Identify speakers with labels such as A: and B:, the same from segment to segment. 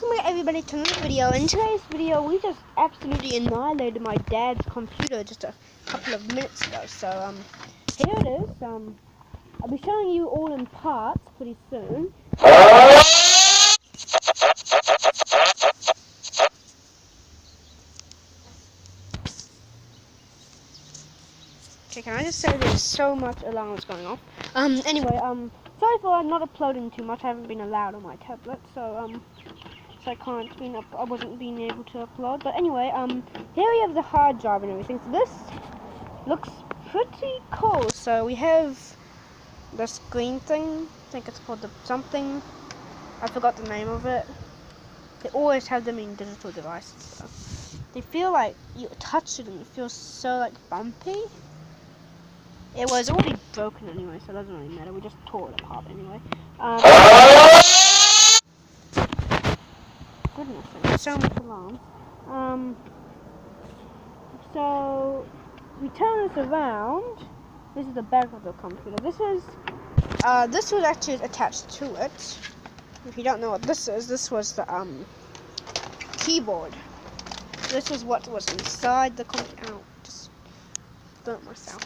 A: welcome everybody to another video. In today's video, we just absolutely annihilated my dad's computer just a couple of minutes ago. So here it is. I'll be showing you all in parts pretty soon. Okay, can I just say there's so much alarms going off. Anyway, sorry for not uploading too much. I haven't been allowed on my tablet, so I wasn't being able to upload. But anyway, here we have the hard drive and everything. So this looks pretty cool. So we have the screen thing. I think it's called the something. I forgot the name of it. They always have them in digital devices. So they feel like you touch it and it feels so like bumpy. It was already broken anyway, so it doesn't really matter. We just tore it apart anyway. Goodness, there's so much alarm. So we turn this around. This is the back of the computer. This was actually attached to it. If you don't know what this is, this was the keyboard. This was what was inside the computer. Ow, just burnt myself.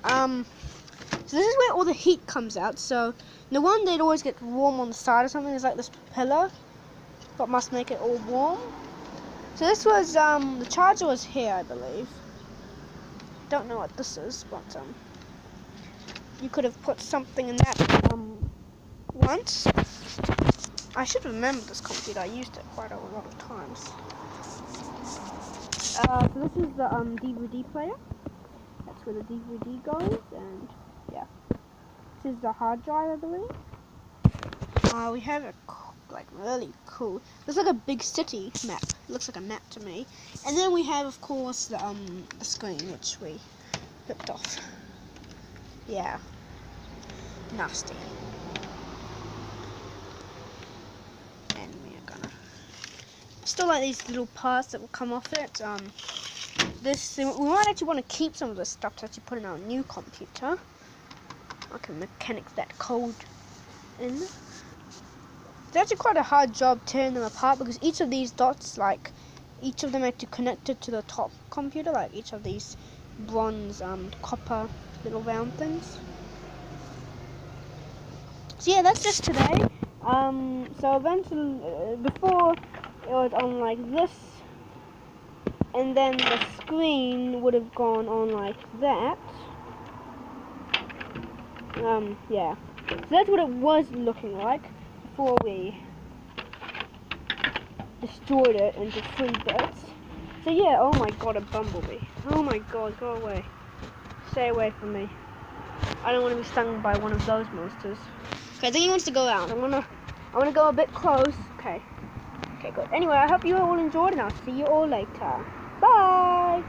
A: So this is where all the heat comes out. So no wonder it always gets warm on the side or something. There's like this propeller, but must make it all warm. So this was the charger was here, I believe. Don't know what this is, but you could have put something in that once. I should remember this computer. I used it quite a lot of times. So this is the DVD player. That's where the DVD goes, and yeah, this is the hard drive, I believe. We have a like really cool. Looks like a big city map. It looks like a map to me. And then we have, of course, the screen which we ripped off. Yeah, nasty. And we are gonna still like these little parts that will come off it. We might actually want to keep some of this stuff to actually put in our new computer. I can mechanics that code in. It's actually quite a hard job tearing them apart because each of these dots, like, each of them actually connected to the top computer, like each of these bronze, copper little round things. So yeah, that's just today. So eventually, before it was on like this, and then the screen would have gone on like that. Yeah. So that's what it was looking like before we destroyed it into 3 bits. So yeah, oh my god, a bumblebee. Oh my god, go away. Stay away from me. I don't want to be stung by one of those monsters. Okay, I think he wants to go out. I want to go a bit close. Okay. Okay, good. Anyway, I hope you all enjoyed and I'll see you all later. Bye!